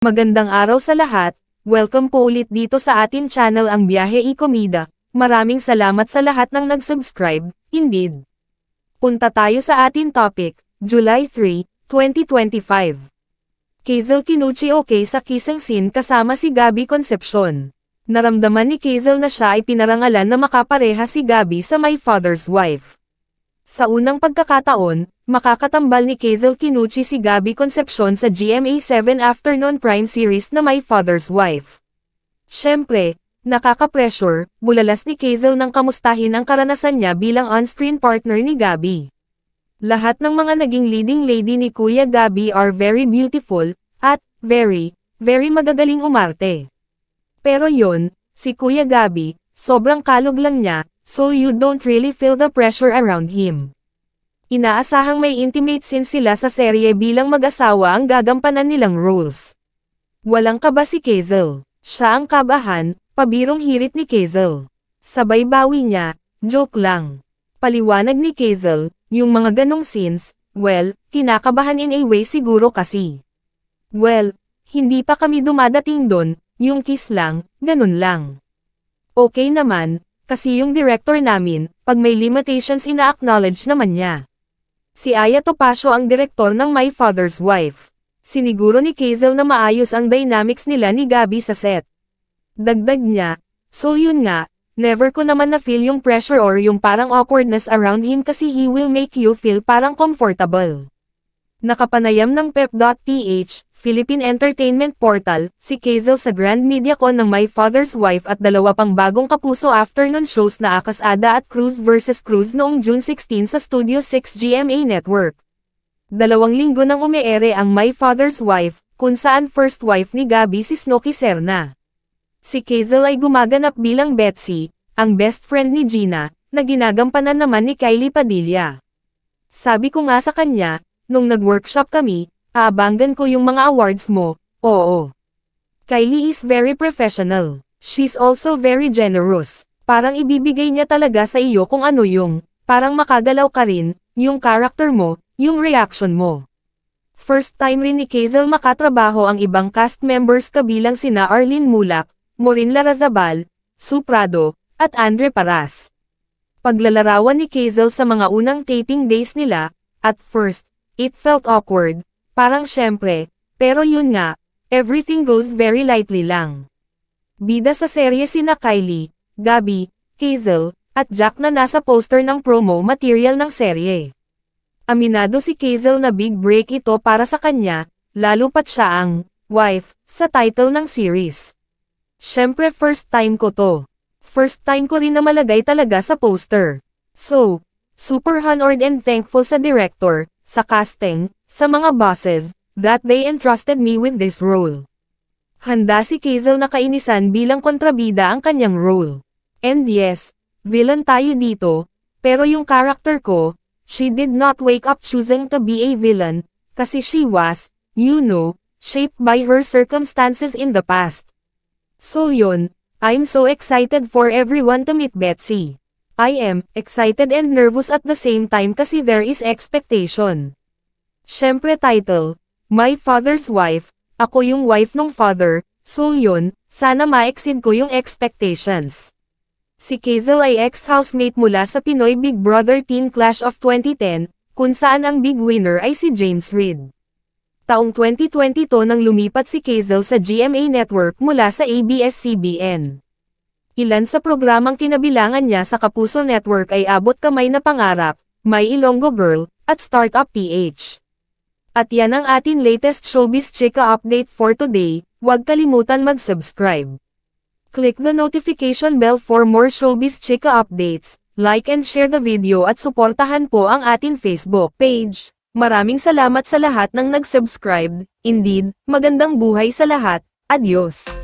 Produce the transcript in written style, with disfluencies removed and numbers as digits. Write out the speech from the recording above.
Magandang araw sa lahat, welcome po ulit dito sa atin channel ang Biyahe y Komida. Maraming salamat sa lahat ng nag-subscribe, indeed. Punta tayo sa atin topic, July 3, 2025. Hazel Kinuchi okay sa kissing scene kasama si Gabby Concepcion. Naramdaman ni Hazel na siya ay pinarangalan na makapareha si Gabby sa My Father's Wife. Sa unang pagkakataon, makakatambal ni Hazel Kinuchi si Gabby Concepcion sa GMA7 afternoon prime series na My Father's Wife. Siyempre, nakaka-pressure, bulalas ni Hazel nang kamustahin ang karanasan niya bilang on-screen partner ni Gabby. Lahat ng mga naging leading lady ni Kuya Gabby are very beautiful, at very magagaling umarte. Pero yon, si Kuya Gabby, sobrang kalog lang niya, so you don't really feel the pressure around him. Inaasahang may intimate scene sila sa serye bilang mag-asawa ang gagampanan nilang roles. Walang kaba si Hazel. Siya ang kabahan, pabirong hirit ni Hazel. Sabay bawi niya, joke lang. Paliwanag ni Hazel, yung mga ganong scenes, well, kinakabahan in a way siguro kasi. Well, hindi pa kami dumadating doon, yung kiss lang, ganun lang. Okay naman, kasi yung director namin, pag may limitations ina-acknowledge naman niya. Si Aya Topacio ang direktor ng My Father's Wife. Siniguro ni Hazel na maayos ang dynamics nila ni Gabby sa set. Dagdag niya, so yun nga, never ko naman na-feel yung pressure or yung parang awkwardness around him kasi he will make you feel parang comfortable. Nakapanayam ng Pep.ph, Philippine Entertainment Portal, si Hazel sa Grand Mediacon ng My Father's Wife at dalawa pang bagong kapuso afternoon shows na Akasada at Cruz vs. Cruz noong June 16 sa Studio 6 GMA Network. 2 linggo nang umeere ang My Father's Wife, kung saan first wife ni Gabby si Snooki Serna. Si Hazel ay gumaganap bilang Betsy, ang best friend ni Gina, na ginagampanan naman ni Kylie Padilla. Sabi ko nga sa kanya, nung nag-workshop kami, aabangan ko yung mga awards mo, oo. Kylie is very professional. She's also very generous. Parang ibibigay niya talaga sa iyo kung ano yung, parang makagalaw ka rin, yung character mo, yung reaction mo. First time rin ni Hazel makatrabaho ang ibang cast members kabilang sina Arlene Mulak, Maureen Larrazabal, Sue Prado, at Andre Paras. Paglalarawan ni Hazel sa mga unang taping days nila, at first, it felt awkward, parang syempre, pero yun nga, everything goes very lightly lang. Bida sa serye sina Kylie, Gabby, Hazel, at Jack na nasa poster ng promo material ng serye. Aminado si Hazel na big break ito para sa kanya, lalo pat siya ang wife sa title ng series. Syempre first time ko to. First time ko rin na malagay talaga sa poster. So, super honored and thankful sa director, sa casting, sa mga bosses, that they entrusted me with this role. Handa si Hazel na kainisan bilang kontrabida ang kanyang role. And yes, villain tayo dito, pero yung character ko, she did not wake up choosing to be a villain, kasi she was, you know, shaped by her circumstances in the past. So yun, I'm so excited for everyone to meet Betsy. I am excited and nervous at the same time kasi there is expectation. Syempre title, My Father's Wife, ako yung wife ng father, so yun, sana ma-exceed ko yung expectations. Si Hazel ay ex-housemate mula sa Pinoy Big Brother Teen Clash of 2010, kung saan ang big winner ay si James Reid. Taong 2022 nang lumipat si Hazel sa GMA Network mula sa ABS-CBN. Ilan sa programang kinabilangan niya sa Kapuso Network ay Abot Kamay na Pangarap, My Ilonggo Girl, at Startup PH. At yan ang atin latest showbiz chika update for today, huwag kalimutan mag-subscribe. Click the notification bell for more showbiz chika updates, like and share the video at suportahan po ang atin Facebook page. Maraming salamat sa lahat ng nag-subscribe, indeed, magandang buhay sa lahat, adios!